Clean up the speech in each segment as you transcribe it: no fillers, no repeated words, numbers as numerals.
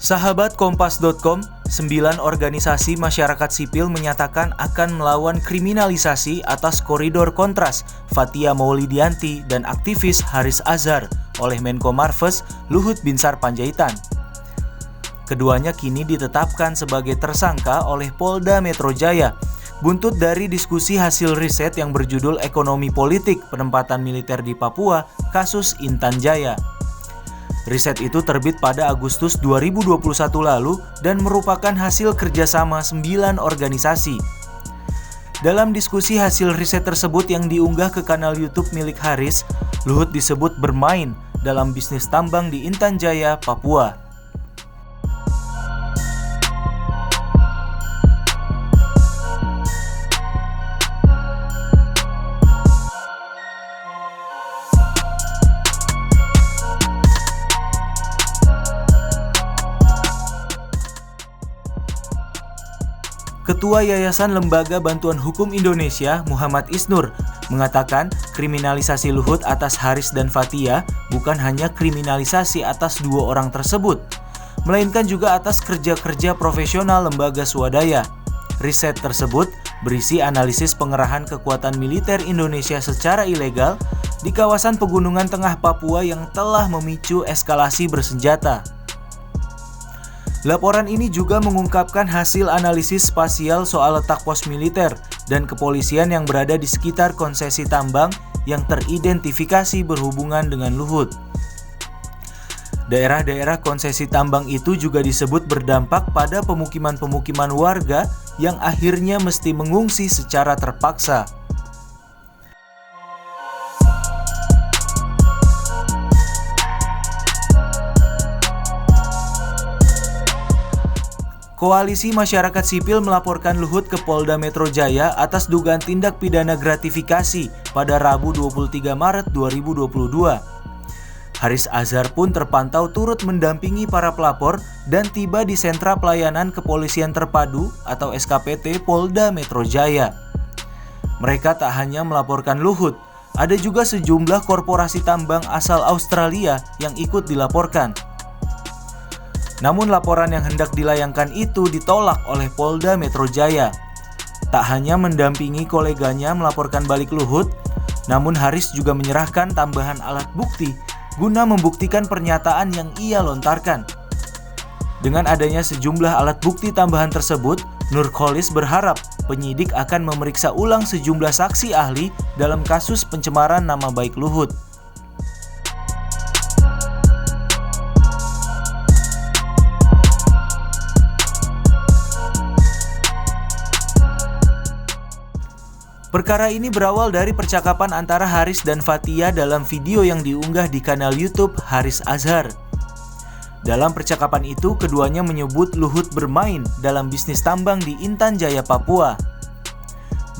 Sahabat Kompas.com, 9 organisasi masyarakat sipil menyatakan akan melawan kriminalisasi atas koridor kontras Fathia Maulidiyanti dan aktivis Haris Azhar oleh Menko Marves Luhut Binsar Panjaitan. Keduanya kini ditetapkan sebagai tersangka oleh Polda Metro Jaya, buntut dari diskusi hasil riset yang berjudul Ekonomi Politik Penempatan Militer di Papua, kasus Intan Jaya. Riset itu terbit pada Agustus 2021 lalu dan merupakan hasil kerjasama 9 organisasi. Dalam diskusi hasil riset tersebut yang diunggah ke kanal YouTube milik Haris, Luhut disebut bermain dalam bisnis tambang di Intan Jaya, Papua. Ketua Yayasan Lembaga Bantuan Hukum Indonesia, Muhammad Isnur, mengatakan kriminalisasi Luhut atas Haris dan Fathia bukan hanya kriminalisasi atas 2 orang tersebut, melainkan juga atas kerja-kerja profesional lembaga swadaya. Riset tersebut berisi analisis pengerahan kekuatan militer Indonesia secara ilegal di kawasan pegunungan tengah Papua yang telah memicu eskalasi bersenjata. Laporan ini juga mengungkapkan hasil analisis spasial soal letak pos militer dan kepolisian yang berada di sekitar konsesi tambang yang teridentifikasi berhubungan dengan Luhut. Daerah-daerah konsesi tambang itu juga disebut berdampak pada pemukiman-pemukiman warga yang akhirnya mesti mengungsi secara terpaksa. Koalisi Masyarakat Sipil melaporkan Luhut ke Polda Metro Jaya atas dugaan tindak pidana gratifikasi pada Rabu 23 Maret 2022. Haris Azhar pun terpantau turut mendampingi para pelapor dan tiba di Sentra Pelayanan Kepolisian Terpadu atau SKPT Polda Metro Jaya. Mereka tak hanya melaporkan Luhut, ada juga sejumlah korporasi tambang asal Australia yang ikut dilaporkan. Namun laporan yang hendak dilayangkan itu ditolak oleh Polda Metro Jaya. Tak hanya mendampingi koleganya melaporkan balik Luhut, namun Haris juga menyerahkan tambahan alat bukti guna membuktikan pernyataan yang ia lontarkan. Dengan adanya sejumlah alat bukti tambahan tersebut, Nurkholis berharap penyidik akan memeriksa ulang sejumlah saksi ahli dalam kasus pencemaran nama baik Luhut. Perkara ini berawal dari percakapan antara Haris dan Fathia dalam video yang diunggah di kanal YouTube Haris Azhar. Dalam percakapan itu, keduanya menyebut Luhut bermain dalam bisnis tambang di Intan Jaya, Papua.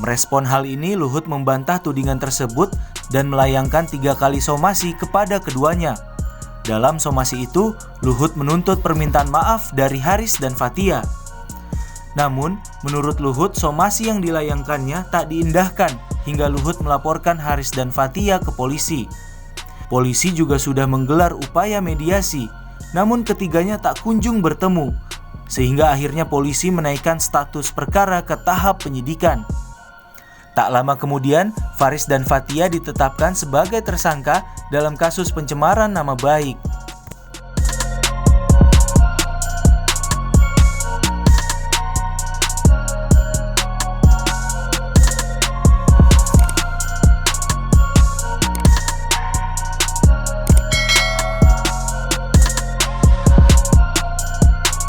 Merespon hal ini, Luhut membantah tudingan tersebut dan melayangkan 3 kali somasi kepada keduanya. Dalam somasi itu, Luhut menuntut permintaan maaf dari Haris dan Fathia. Namun, menurut Luhut, somasi yang dilayangkannya tak diindahkan hingga Luhut melaporkan Haris dan Fathia ke polisi. Polisi juga sudah menggelar upaya mediasi, namun ketiganya tak kunjung bertemu, sehingga akhirnya polisi menaikkan status perkara ke tahap penyidikan. Tak lama kemudian, Haris dan Fathia ditetapkan sebagai tersangka dalam kasus pencemaran nama baik.